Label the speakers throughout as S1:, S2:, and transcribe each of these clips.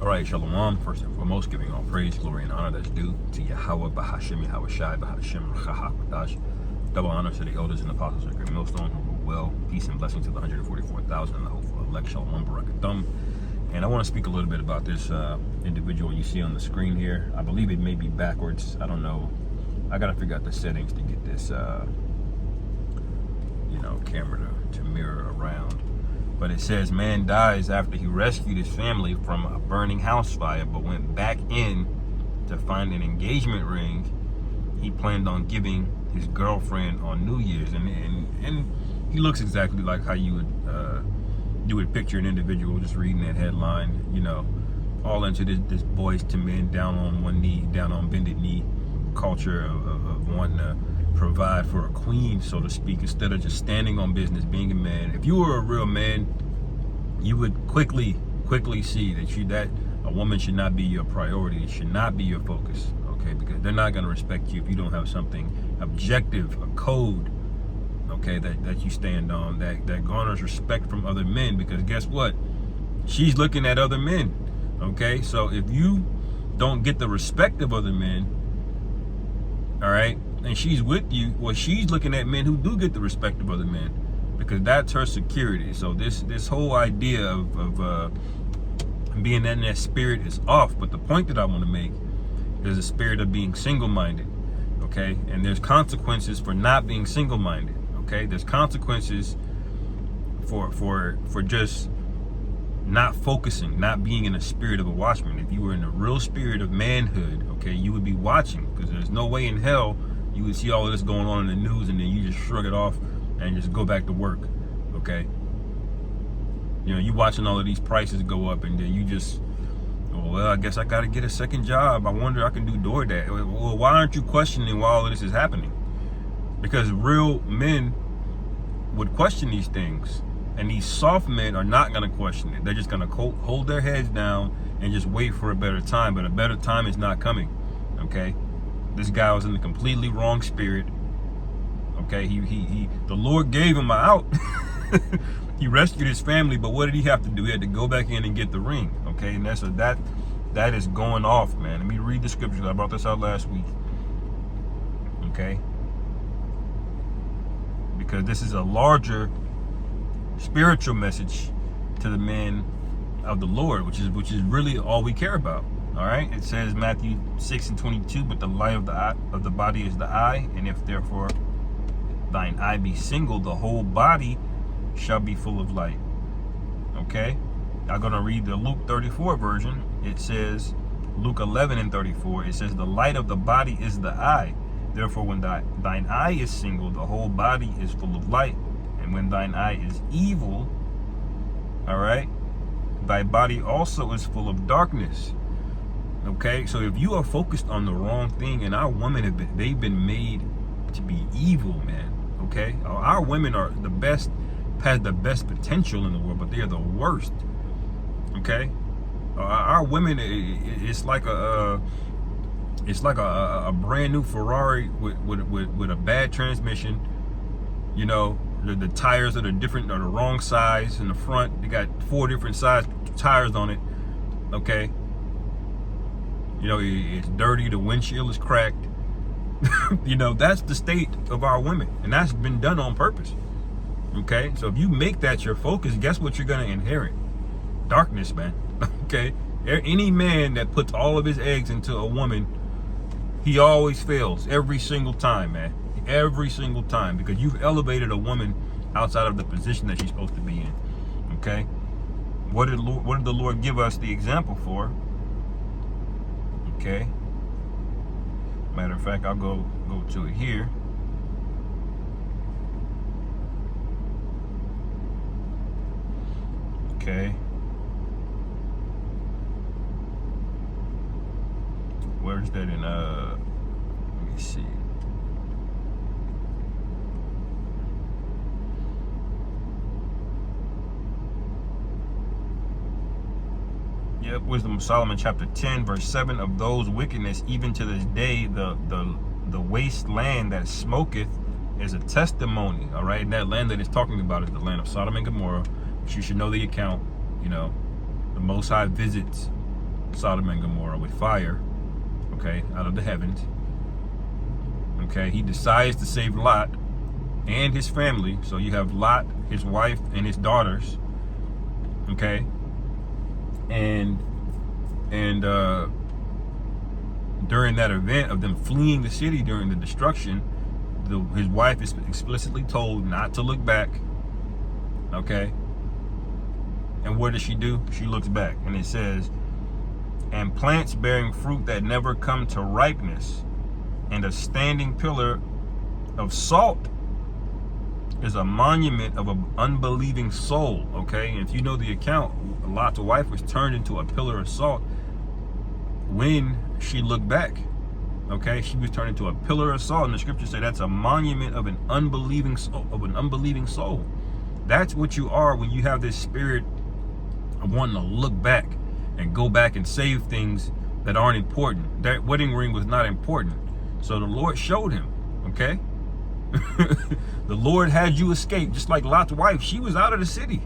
S1: All right, Shalom. First and foremost, giving all praise, glory, and honor that's due to Yahweh, Bahashem, Yahweh Shai, Bahashem, Rachahakadash. Double honor to the elders and apostles of Great Millstone who rule well. Peace and blessings to the 144,000 and the hopeful elect, Shalom, Barakathum. And I want to speak a little bit about this individual you see on the screen here. I believe it may be backwards. I don't know. I got to figure out the settings to get this, camera to mirror around. But it says, man dies after he rescued his family from a burning house fire, but went back in to find an engagement ring he planned on giving his girlfriend on New Year's. And he looks exactly like how you would picture an individual just reading that headline, all into this boys to men, down on one knee, down on bended knee culture of wanting to provide for a queen, so to speak, instead of just standing on business, being a man. If you were a real man, you would quickly see that a woman should not be your priority. It should not be your focus, okay? Because they're not going to respect you if you don't have something objective, a code, okay, that you stand on, that garners respect from other men. Because guess what? She's looking at other men, okay? So if you don't get the respect of other men, all right, and she's with you, well, she's looking at men who do get the respect of other men, because that's her security. So this whole idea of being in that spirit is off. But the point that I want to make is the spirit of being single-minded, okay? And there's consequences for not being single-minded, okay? There's consequences for just not focusing, not being in the spirit of a watchman. If you were in the real spirit of manhood, okay, you would be watching, because there's no way in hell you would see all of this going on in the news and then you just shrug it off and just go back to work, okay? You watching all of these prices go up and then you just, well, I guess I got to get a second job. I wonder I can do DoorDash. Well, why aren't you questioning why all of this is happening? Because real men would question these things, and these soft men are not going to question it. They're just going to hold their heads down and just wait for a better time. But a better time is not coming, okay? This guy was in the completely wrong spirit, okay? The Lord gave him an out. He rescued his family, but what did he have to do? He had to go back in and get the ring, okay? And that is going off, man. Let me read the scriptures. I brought this out last week, okay? Because this is a larger spiritual message to the men of the Lord, which is really all we care about. All right, it says Matthew 6:22, but the light of the body is the eye, and if therefore thine eye be single, the whole body shall be full of light. Okay, I'm gonna read the Luke 34 version. It says, Luke 11:34, it says, the light of the body is the eye. Therefore, when thine eye is single, the whole body is full of light. And when thine eye is evil, all right, thy body also is full of darkness. Okay, so if you are focused on the wrong thing, and our women they've been made to be evil, man. Okay, our women are the best, has the best potential in the world, but they are the worst. Okay, our women, it's like a brand new Ferrari with a bad transmission. The tires are the wrong size in the front. They got 4 different size tires on it. Okay. It's dirty. The windshield is cracked. That's the state of our women, and that's been done on purpose. Okay. So if you make that your focus, guess what you're going to inherit? Darkness, man. Okay. Any man that puts all of his eggs into a woman, he always fails every single time, man. Every single time, because you've elevated a woman outside of the position that she's supposed to be in. Okay, what did the Lord give us the example for? Okay, matter of fact, I'll go to it here. Okay, where's that in let me see. Yep, Wisdom of Solomon chapter 10 verse 7, of those wickedness even to this day the wasteland that smoketh is a testimony. All right, and that land that it's talking about is the land of Sodom and Gomorrah, which you should know the account. The Most High visits Sodom and Gomorrah with fire, okay, out of the heavens. Okay, he decides to save Lot and his family. So you have Lot, his wife, and his daughters. Okay, and during that event of them fleeing the city during the destruction, his wife is explicitly told not to look back. Okay, and what does she do? She looks back, and it says, and plants bearing fruit that never come to ripeness, and a standing pillar of salt is a monument of an unbelieving soul. Okay, and if you know the account, Lot's wife was turned into a pillar of salt when she looked back. Okay, she was turned into a pillar of salt, and the scripture said that's a monument of an unbelieving soul. That's what you are when you have this spirit of wanting to look back and go back and save things that aren't important. That wedding ring was not important, so the Lord showed him. Okay. The Lord had you escape, just like Lot's wife. She was out of the city.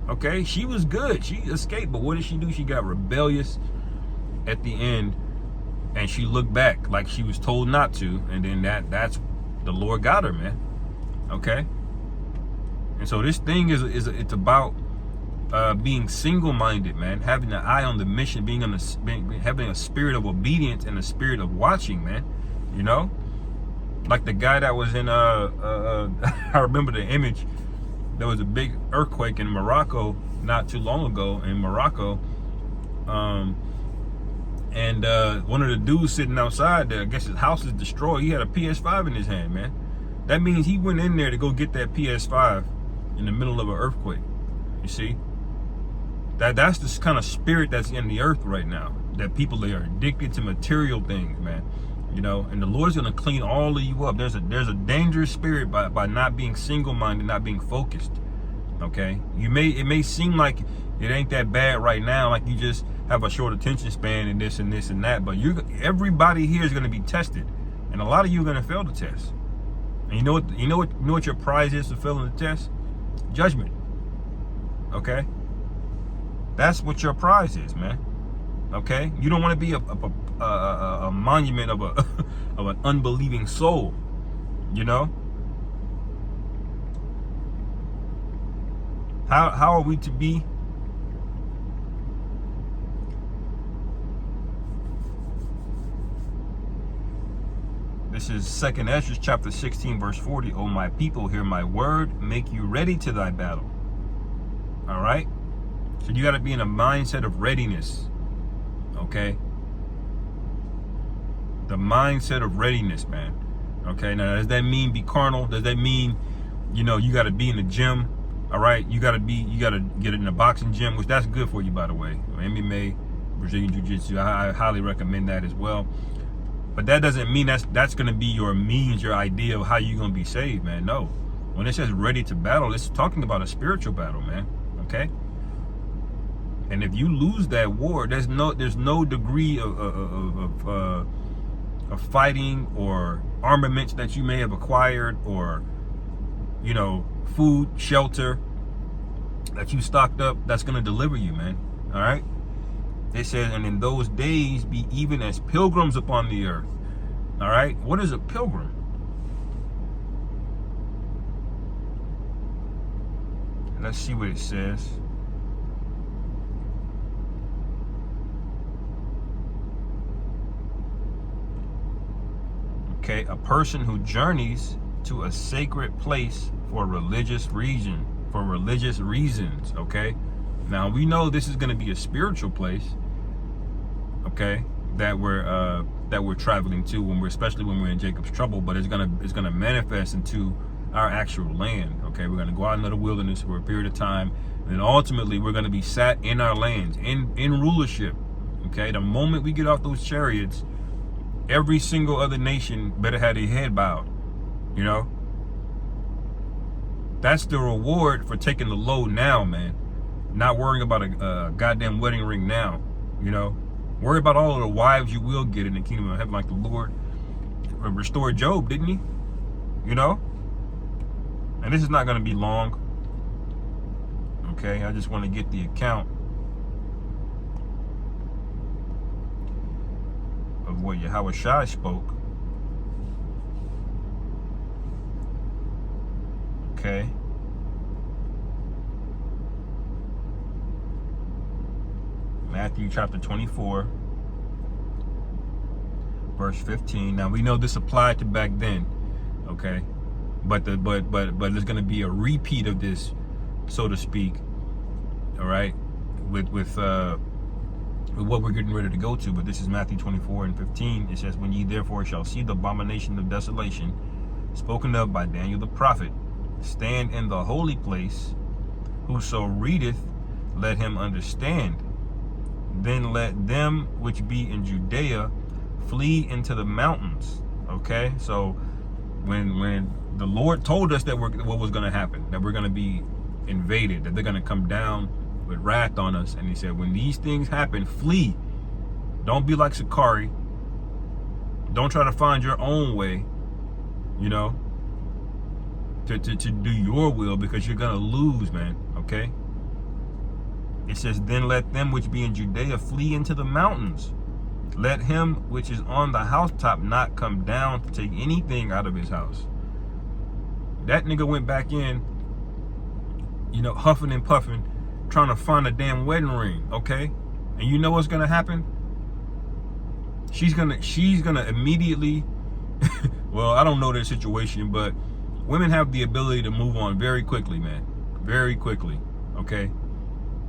S1: Okay, she was good. She escaped, but what did she do? She got rebellious at the end, and she looked back like she was told not to, and then that's the Lord got her, man. Okay, and so this thing it's about being single-minded, man, having an eye on the mission, having a spirit of obedience and a spirit of watching, man. You know, like the guy that was in I remember the image. There was a big earthquake in Morocco not too long ago in Morocco, and one of the dudes sitting outside there, I guess his house is destroyed. He had a PS5 in his hand, man. That means he went in there to go get that PS5 in the middle of an earthquake. You see, that's the kind of spirit that's in the earth right now. That people, they are addicted to material things, man. You know, and the Lord's gonna clean all of you up. There's a dangerous spirit by not being single-minded, not being focused. Okay, it may seem like it ain't that bad right now, like you just have a short attention span and this and this and that. But everybody here is gonna be tested, and a lot of you are gonna fail the test. And you know what your prize is for failing the test? Judgment. Okay, that's what your prize is, man. Okay, you don't want to be a monument of of an unbelieving soul. You know, how are we to be? This is 2nd Ezra chapter 16 verse 40. Oh my people, hear my word, make you ready to thy battle. All right, so you got to be in a mindset of readiness. Okay, the mindset of readiness, man. Okay, now does that mean be carnal? Does that mean, you got to be in the gym? All right, you got to get in the boxing gym, which that's good for you, by the way. MMA, Brazilian Jiu-Jitsu, I highly recommend that as well. But that doesn't mean that's going to be your means, your idea of how you're going to be saved, man. No, when it says ready to battle, it's talking about a spiritual battle, man. Okay. And if you lose that war, there's no degree of fighting or armaments that you may have acquired, or food, shelter that you stocked up, that's gonna deliver you, man. All right. It says, and in those days be even as pilgrims upon the earth. All right. What is a pilgrim? Let's see what it says. Okay, a person who journeys to a sacred place for religious reasons. Okay, now we know this is going to be a spiritual place. Okay, that we're traveling to especially when we're in Jacob's trouble. But it's gonna manifest into our actual land. Okay, we're gonna go out into the wilderness for a period of time, and then ultimately we're gonna be sat in our lands in rulership. Okay, the moment we get off those chariots, every single other nation better have their head bowed. That's the reward for taking the load now, man. Not worrying about a goddamn wedding ring now. Worry about all of the wives you will get in the kingdom of heaven, like the Lord restored Job, didn't he? And this is not going to be long. Okay, I just want to get the account. of what Yahweh Shai spoke. Okay. Matthew chapter 24, verse 15. Now we know this applied to back then, okay? But there's going to be a repeat of this, so to speak. All right, with what we're getting ready to go to. But this is Matthew 24 and 15. It says, "When ye therefore shall see the abomination of desolation, spoken of by Daniel the prophet, stand in the holy place. Whoso readeth, let him understand. Then let them which be in Judea flee into the mountains." Okay, so when the Lord told us that what was going to happen, that we're going to be invaded, that they're going to come down with wrath on us, and he said, when these things happen, flee. Don't be like Sakari. Don't try to find your own way, you know, to do your will, because you're going to lose, man. Okay. It says, then let them which be in Judea flee into the mountains. Let him which is on the housetop not come down to take anything out of his house. That nigga went back in, you know, huffing and puffing, trying to find a damn wedding ring, okay? And you know what's gonna happen? She's gonna immediately well, I don't know their situation, but women have the ability to move on very quickly, man. Very quickly. Okay?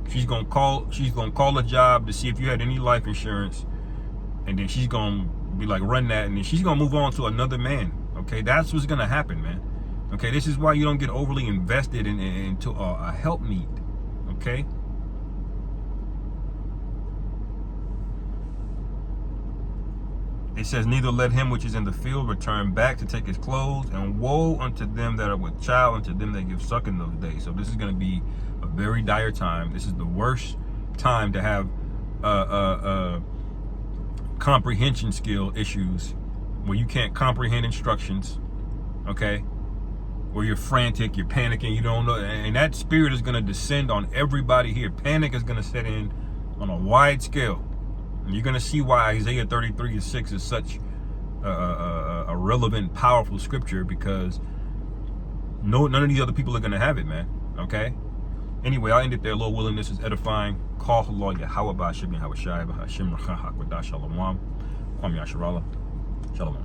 S1: She's gonna call a job to see if you had any life insurance, and then she's gonna be like, run that, and then she's gonna move on to another man. Okay, that's what's gonna happen, man. Okay, this is why you don't get overly invested into a helpmeet. Okay. It says, neither let him which is in the field return back to take his clothes, and woe unto them that are with child, unto them that give suck in those days. So this is going to be a very dire time. This is the worst time to have comprehension skill issues, where you can't comprehend instructions, okay? Where you're frantic, you're panicking, you don't know, and that spirit is going to descend on everybody here. Panic is going to set in on a wide scale. And you're going to see why Isaiah 33:6 is such a relevant, powerful scripture, because none of these other people are going to have it, man. Okay? Anyway, I'll end it there. Lord willing, this is edifying. Call Lord Yahweh Ba'ashim Yahweh Shai Ba'ashim Rachah Kwadash Shalom. Kwam Yasharallah. Shalom.